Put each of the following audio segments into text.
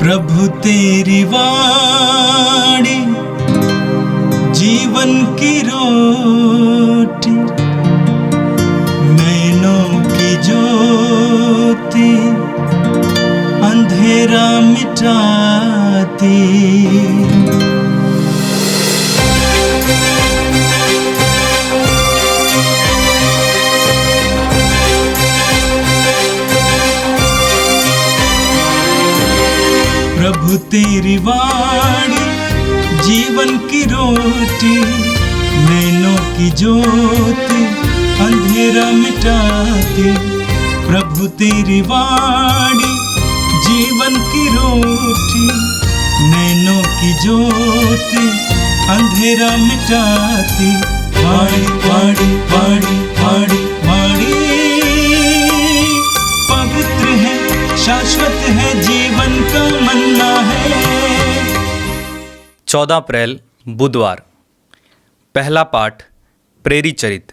प्रभु तेरी वाणी जीवन की रोटी, नैनों की ज्योति अंधेरा मिटाती। प्रभु तेरी वाणी जीवन की रोटी, नैनों की ज्योति अंधेरा मिटाती। प्रभु तेरी वाणी जीवन की रोटी, नैनों की ज्योति अंधेरा मिटाती। वाणी वाणी वाणी वाणी वाणी पवित्र है, शाश्वत है, जीवन का मन्ना है। 14 अप्रैल बुधवार। पहला पाठ प्रेरित चरित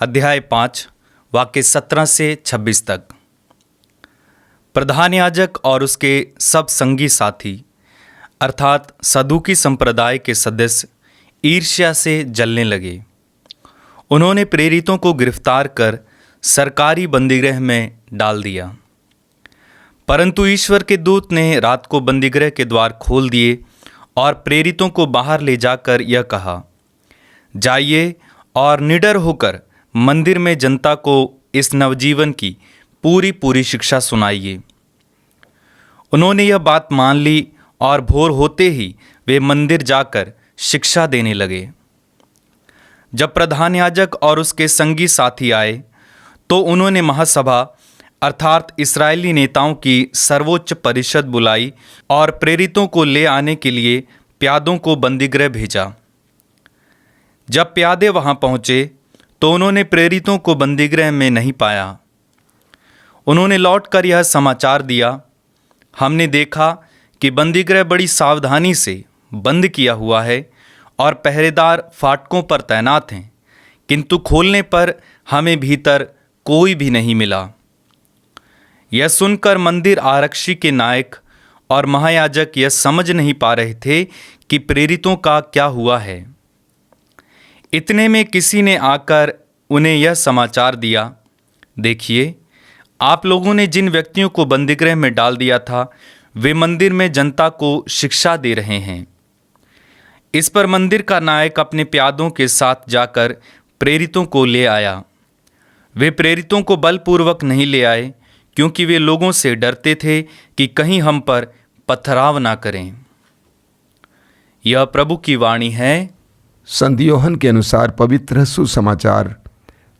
अध्याय 5 वाक्य 17 से 26 तक। प्रधान याजक और उसके सब संगी साथी अर्थात सदूकी संप्रदाय के सदस्य ईर्ष्या से जलने लगे। उन्होंने प्रेरितों को गिरफ्तार कर सरकारी बंदीगृह में डाल दिया। परंतु ईश्वर के दूत ने रात को बंदीगृह के द्वार खोल दिए और प्रेरितों को बाहर ले जाकर यह कहा, जाइए और निडर होकर मंदिर में जनता को इस नवजीवन की पूरी शिक्षा सुनाइए। उन्होंने यह बात मान ली और भोर होते ही वे मंदिर जाकर शिक्षा देने लगे। जब प्रधान याजक और उसके संगी साथी आए तो उन्होंने महासभा अर्थात इस्राएली नेताओं की सर्वोच्च परिषद बुलाई और प्रेरितों को ले आने के लिए प्यादों को बंदीगृह भेजा। जब प्यादे वहां पहुंचे तो उन्होंने प्रेरितों को बंदीगृह में नहीं पाया। उन्होंने लौटकर यह समाचार दिया, हमने देखा कि बंदीगृह बड़ी सावधानी से बंद किया हुआ है और पहरेदार फाटकों पर तैनात हैं, किंतु खोलने पर हमें भीतर कोई भी नहीं मिला। यह सुनकर मंदिर आरक्षी के नायक और महायाजक यह समझ नहीं पा रहे थे कि प्रेरितों का क्या हुआ है। इतने में किसी ने आकर उन्हें यह समाचार दिया, देखिए, आप लोगों ने जिन व्यक्तियों को बंदीगृह में डाल दिया था वे मंदिर में जनता को शिक्षा दे रहे हैं। इस पर मंदिर का नायक अपने प्यादों के साथ जाकर प्रेरितों को ले आया। वे प्रेरितों को बलपूर्वक नहीं ले आए, क्योंकि वे लोगों से डरते थे कि कहीं हम पर पथराव ना करें। यह प्रभु की वाणी है। संत यूहन्ना के अनुसार पवित्र सुसमाचार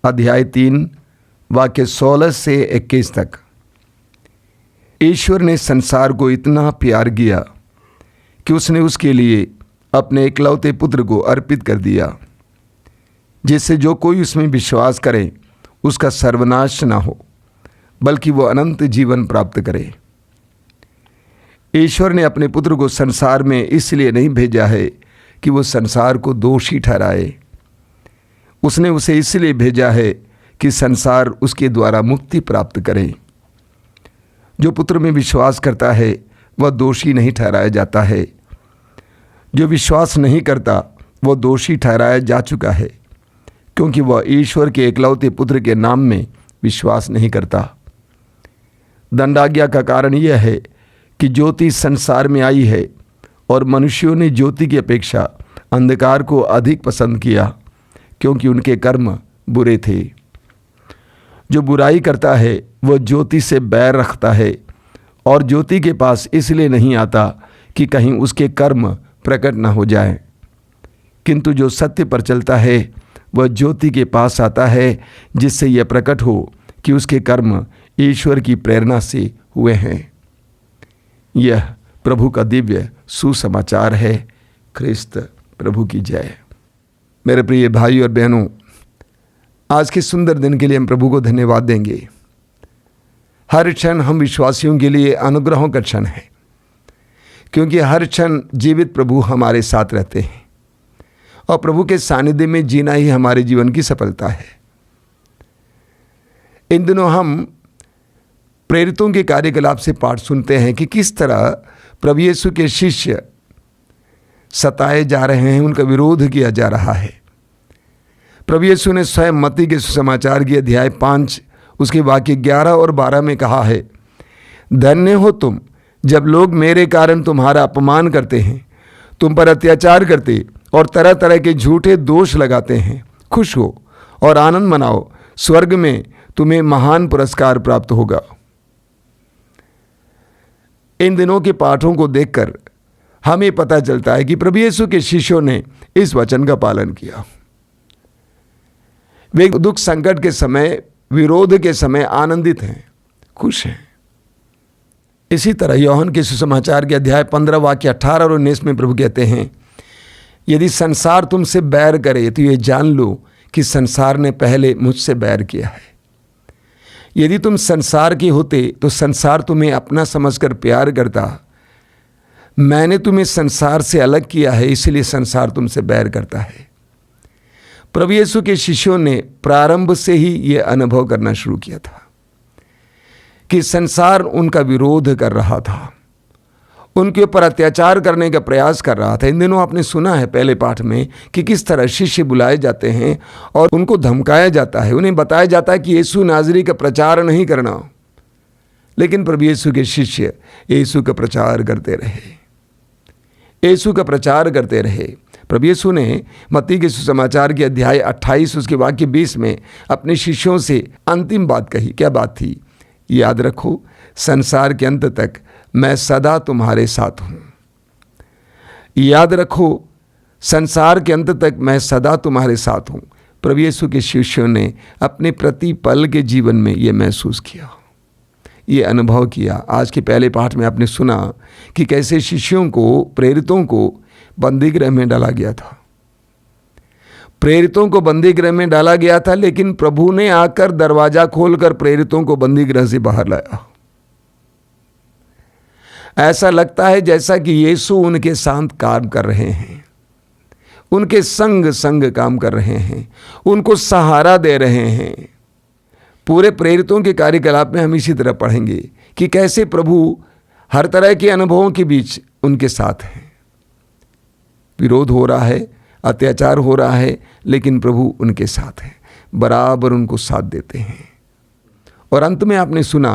अध्याय 3 वाक्य 16 से 21 तक। ईश्वर ने संसार को इतना प्यार किया कि उसने उसके लिए अपने एकलौते पुत्र को अर्पित कर दिया, जिससे जो कोई उसमें विश्वास करे उसका सर्वनाश न हो, बल्कि वो अनंत जीवन प्राप्त करे। ईश्वर ने अपने पुत्र को संसार में इसलिए नहीं भेजा है कि वो संसार को दोषी ठहराए। उसने उसे इसलिए भेजा है कि संसार उसके द्वारा मुक्ति प्राप्त करे। जो पुत्र में विश्वास करता है वह दोषी नहीं ठहराया जाता है। जो विश्वास नहीं करता वह दोषी ठहराया जा चुका है, क्योंकि वह ईश्वर के एकलौते पुत्र के नाम में विश्वास नहीं करता। दंडाज्ञा का कारण यह है कि ज्योति संसार में आई है और मनुष्यों ने ज्योति की अपेक्षा अंधकार को अधिक पसंद किया, क्योंकि उनके कर्म बुरे थे। जो बुराई करता है वह ज्योति से बैर रखता है और ज्योति के पास इसलिए नहीं आता कि कहीं उसके कर्म प्रकट न हो जाए, किंतु जो सत्य पर चलता है वह ज्योति के पास आता है, जिससे यह प्रकट हो कि उसके कर्म ईश्वर की प्रेरणा से हुए हैं। यह प्रभु का दिव्य सुसमाचार है। ख्रिस्त प्रभु की जय। मेरे प्रिय भाई और बहनों, आज के सुंदर दिन के लिए हम प्रभु को धन्यवाद देंगे। हर क्षण हम विश्वासियों के लिए अनुग्रहों का क्षण है, क्योंकि हर क्षण जीवित प्रभु हमारे साथ रहते हैं और प्रभु के सानिध्य में जीना ही हमारे जीवन की सफलता है। इन दिनों हम प्रेरितों के कार्यकलाप से पाठ सुनते हैं कि किस तरह प्रभु यीशु के शिष्य सताए जा रहे हैं, उनका विरोध किया जा रहा है। प्रभु यीशु ने स्वयं मत्ती के सुसमाचार की अध्याय 5 उसके वाक्य 11 और 12 में कहा है, धन्य हो तुम जब लोग मेरे कारण तुम्हारा अपमान करते हैं, तुम पर अत्याचार करते और तरह तरह के झूठे दोष लगाते हैं। खुश हो और आनंद मनाओ, स्वर्ग में तुम्हें महान पुरस्कार प्राप्त होगा। इन दिनों के पाठों को देखकर हमें पता चलता है कि प्रभु यीशु के शिष्यों ने इस वचन का पालन किया। वे दुख संकट के समय, विरोध के समय आनंदित हैं, खुश हैं। इसी तरह यूहन्ना के सुसमाचार के अध्याय 15 वाक्य 18 और 19 में प्रभु कहते हैं, यदि संसार तुमसे बैर करे तो ये जान लो कि संसार ने पहले मुझसे बैर किया है। यदि तुम संसार के होते तो संसार तुम्हें अपना समझकर प्यार करता। मैंने तुम्हें संसार से अलग किया है, इसलिए संसार तुमसे बैर करता है। प्रभु यीशु के शिष्यों ने प्रारंभ से ही यह अनुभव करना शुरू किया था कि संसार उनका विरोध कर रहा था, उनके ऊपर अत्याचार करने का प्रयास कर रहा था। इन दिनों आपने सुना है पहले पाठ में कि किस तरह शिष्य बुलाए जाते हैं और उनको धमकाया जाता है, उन्हें बताया जाता है कि यीशु नाज़री का प्रचार नहीं करना। लेकिन प्रभु यीशु के शिष्य यीशु का प्रचार करते रहे, यीशु का प्रचार करते रहे। प्रभु यीशु ने मत्ती के सुसमाचार के अध्याय 28 उसके वाक्य 20 में अपने शिष्यों से अंतिम बात कही। क्या बात थी? याद रखो, संसार के अंत तक मैं सदा तुम्हारे साथ हूँ। याद रखो, संसार के अंत तक मैं सदा तुम्हारे साथ हूँ। प्रभु यीशु के शिष्यों ने अपने प्रति पल के जीवन में ये महसूस किया, ये अनुभव किया। आज के पहले पाठ में आपने सुना कि कैसे शिष्यों को, प्रेरितों को बंदीगृह में डाला गया था। प्रेरितों को बंदीगृह में डाला गया था, लेकिन प्रभु ने आकर दरवाजा खोलकर प्रेरितों को बंदीगृह से बाहर लाया। ऐसा लगता है जैसा कि यीशु उनके साथ काम कर रहे हैं, उनके संग संग काम कर रहे हैं, उनको सहारा दे रहे हैं। पूरे प्रेरितों के कार्यकलाप में हम इसी तरह पढ़ेंगे कि कैसे प्रभु हर तरह के अनुभवों के बीच उनके साथ हैं। विरोध हो रहा है, अत्याचार हो रहा है, लेकिन प्रभु उनके साथ हैं, बराबर उनको साथ देते हैं। और अंत में आपने सुना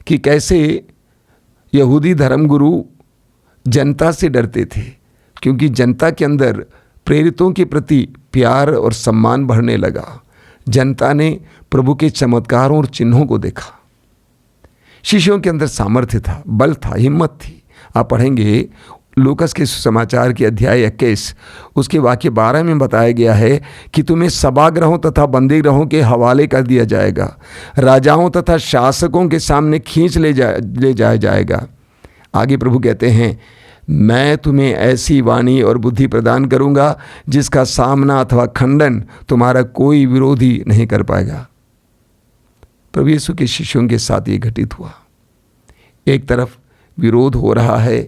कि कैसे यहूदी धर्मगुरु जनता से डरते थे, क्योंकि जनता के अंदर प्रेरितों के प्रति प्यार और सम्मान बढ़ने लगा। जनता ने प्रभु के चमत्कारों और चिन्हों को देखा। शिष्यों के अंदर सामर्थ्य था, बल था, हिम्मत थी। आप पढ़ेंगे लूकस के सुसमाचार के अध्याय 21 उसके वाक्य 12 में बताया गया है कि तुम्हें सभागृहों तथा बंदीगृहों के हवाले कर दिया जाएगा, राजाओं तथा शासकों के सामने खींच ले जाया जाएगा। आगे प्रभु कहते हैं, मैं तुम्हें ऐसी वाणी और बुद्धि प्रदान करूंगा जिसका सामना अथवा खंडन तुम्हारा कोई विरोधी नहीं कर पाएगा। प्रभु यीशु के शिष्यों के साथ ये घटित हुआ। एक तरफ विरोध हो रहा है,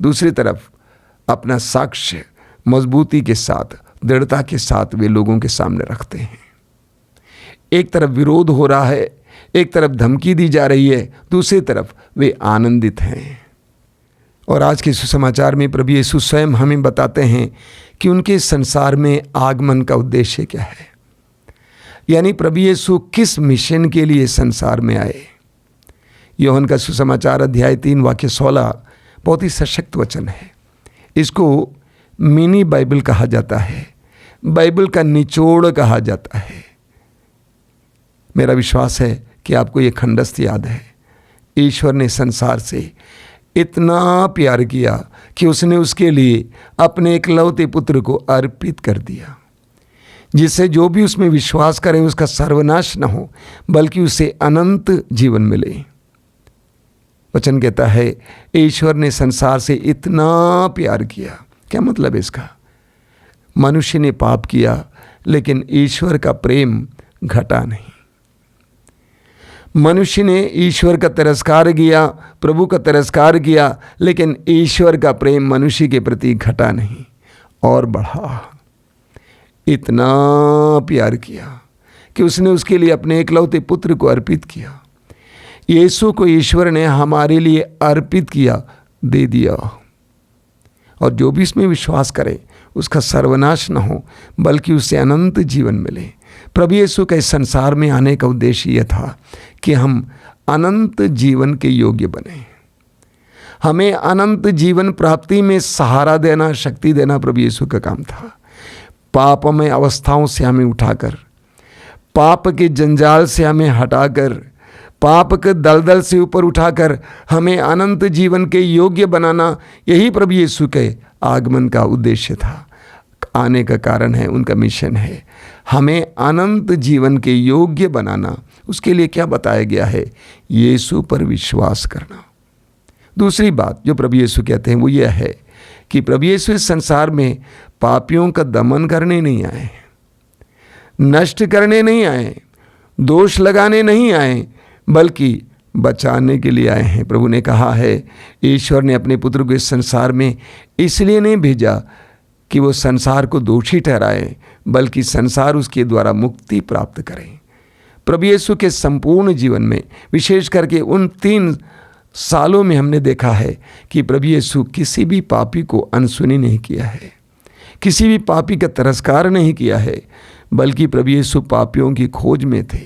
दूसरी तरफ अपना साक्ष्य मजबूती के साथ, दृढ़ता के साथ वे लोगों के सामने रखते हैं। एक तरफ विरोध हो रहा है, एक तरफ धमकी दी जा रही है, दूसरी तरफ वे आनंदित हैं। और आज के सुसमाचार में प्रभु यीशु स्वयं हमें बताते हैं कि उनके संसार में आगमन का उद्देश्य क्या है, यानी प्रभु यीशु किस मिशन के लिए संसार में आए। यूहन्ना का सुसमाचार अध्याय 3 वाक्य 16 बहुत ही सशक्त वचन है। इसको मिनी बाइबल कहा जाता है, बाइबल का निचोड़ कहा जाता है। मेरा विश्वास है कि आपको ये खंडस्थ याद है। ईश्वर ने संसार से इतना प्यार किया कि उसने उसके लिए अपने एकलौते पुत्र को अर्पित कर दिया, जिससे जो भी उसमें विश्वास करे उसका सर्वनाश न हो, बल्कि उसे अनंत जीवन मिले। वचन कहता है ईश्वर ने संसार से इतना प्यार किया। क्या मतलब है इसका? मनुष्य ने पाप किया, लेकिन ईश्वर का प्रेम घटा नहीं। मनुष्य ने ईश्वर का तिरस्कार किया, प्रभु का तिरस्कार किया, लेकिन ईश्वर का प्रेम मनुष्य के प्रति घटा नहीं और बढ़ा। इतना प्यार किया कि उसने उसके लिए अपने एकलौते पुत्र को अर्पित किया। यीशु को ईश्वर ने हमारे लिए अर्पित किया, दे दिया, और जो भी इसमें विश्वास करे उसका सर्वनाश न हो बल्कि उसे अनंत जीवन मिले। प्रभु यीशु के इस संसार में आने का उद्देश्य यह था कि हम अनंत जीवन के योग्य बने, हमें अनंत जीवन प्राप्ति में सहारा देना, शक्ति देना प्रभु यीशु का काम था। पापमय अवस्थाओं से हमें उठाकर, पाप के जंजाल से हमें हटाकर, पाप के दलदल से ऊपर उठाकर हमें अनंत जीवन के योग्य बनाना, यही प्रभु यीशु के आगमन का उद्देश्य था, आने का कारण है, उनका मिशन है, हमें अनंत जीवन के योग्य बनाना। उसके लिए क्या बताया गया है? यीशु पर विश्वास करना। दूसरी बात जो प्रभु यीशु कहते हैं वो यह है कि प्रभु यीशु इस संसार में पापियों का दमन करने नहीं आए, नष्ट करने नहीं आए, दोष लगाने नहीं आए, बल्कि बचाने के लिए आए हैं। प्रभु ने कहा है, ईश्वर ने अपने पुत्र को इस संसार में इसलिए नहीं भेजा कि वो संसार को दोषी ठहराए, बल्कि संसार उसके द्वारा मुक्ति प्राप्त करे। प्रभु यीशु के संपूर्ण जीवन में, विशेष करके उन 3 सालों में हमने देखा है कि प्रभु यीशु किसी भी पापी को अनसुनी नहीं किया है, किसी भी पापी का तिरस्कार नहीं किया है, बल्कि प्रभु यीशु पापियों की खोज में थे।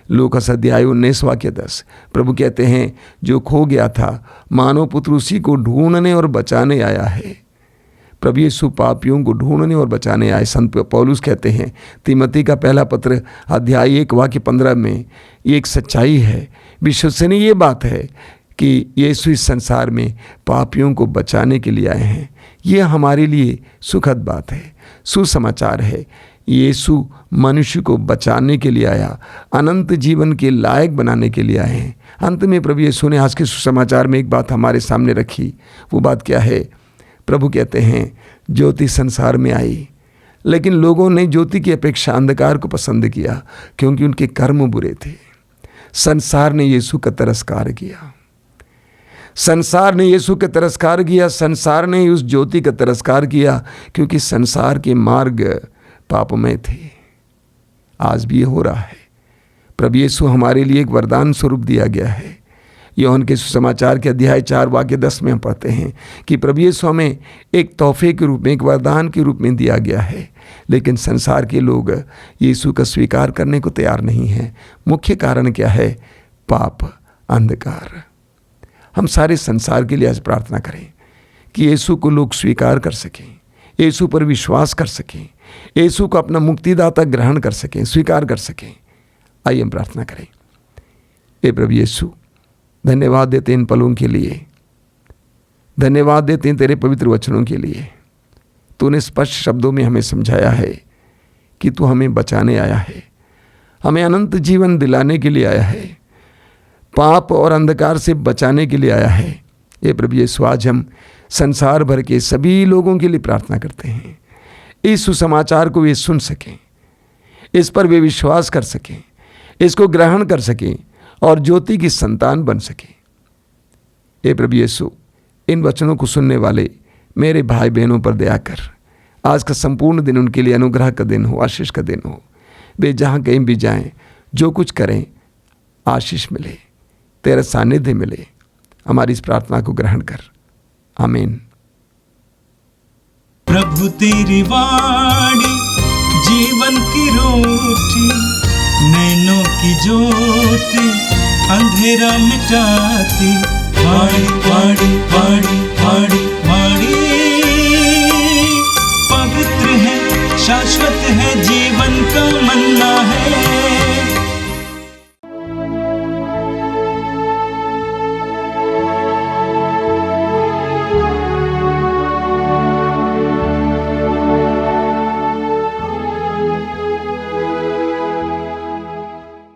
लूका अध्याय 19:10 प्रभु कहते हैं, जो खो गया था मानव पुत्र उसी को ढूंढने और बचाने आया है। प्रभु यीशु पापियों को ढूंढने और बचाने आए। संत पौलुस कहते हैं तीमोथी का पहला पत्र अध्याय 1:15 में, ये एक सच्चाई है, विश्वसनीय ये बात है कि यीशु इस संसार में पापियों को बचाने के लिए आए हैं। ये हमारे लिए सुखद बात है, सुसमाचार है। यीशु मनुष्य को बचाने के लिए आया, अनंत जीवन के लायक बनाने के लिए आए हैं। अंत में प्रभु यीशु ने आज के सुसमाचार में एक बात हमारे सामने रखी। वो बात क्या है? प्रभु कहते हैं, ज्योति संसार में आई, लेकिन लोगों ने ज्योति की अपेक्षा अंधकार को पसंद किया, क्योंकि उनके कर्म बुरे थे। संसार ने यीशु का तिरस्कार किया, संसार ने यीशु का तिरस्कार किया, संसार ने उस ज्योति का तिरस्कार किया, क्योंकि संसार के मार्ग पापमय थे। आज भी ये हो रहा है। प्रभु यीशु हमारे लिए एक वरदान स्वरूप दिया गया है। यूहन्ना के सुसमाचार के अध्याय 4:10 में हम पढ़ते हैं कि प्रभु यीशु हमें एक तोहफे के रूप में, एक वरदान के रूप में दिया गया है, लेकिन संसार के लोग यीशु का स्वीकार करने को तैयार नहीं हैं। मुख्य कारण क्या है? पाप, अंधकार। हम सारे संसार के लिए आज प्रार्थना करें कि यीशु को लोग स्वीकार कर सकें, यीशु पर विश्वास कर सकें, यीशु को अपना मुक्तिदाता ग्रहण कर सकें, स्वीकार कर सकें। आइए हम प्रार्थना करें। हे प्रभु यीशु, धन्यवाद देते इन पलों के लिए, धन्यवाद देते हैं तेरे पवित्र वचनों के लिए। तूने स्पष्ट शब्दों में हमें समझाया है कि तू हमें बचाने आया है, हमें अनंत जीवन दिलाने के लिए आया है, पाप और अंधकार से बचाने के लिए आया है। ये प्रभु यीशु, आज हम संसार भर के सभी लोगों के लिए प्रार्थना करते हैं, इस सुसमाचार को वे सुन सकें, इस पर वे विश्वास कर सकें, इसको ग्रहण कर सकें और ज्योति की संतान बन सकें। हे प्रभु यीशु, इन वचनों को सुनने वाले मेरे भाई बहनों पर दया कर। आज का संपूर्ण दिन उनके लिए अनुग्रह का दिन हो, आशीष का दिन हो। वे जहाँ कहीं भी जाएं, जो कुछ करें, आशीष मिले, तेरा सानिध्य मिले। हमारी इस प्रार्थना को ग्रहण कर। आमीन। प्रभु तेरी वाणी जीवन की रोटी, नैनों की ज्योति अंधेरा मिटाती। हाय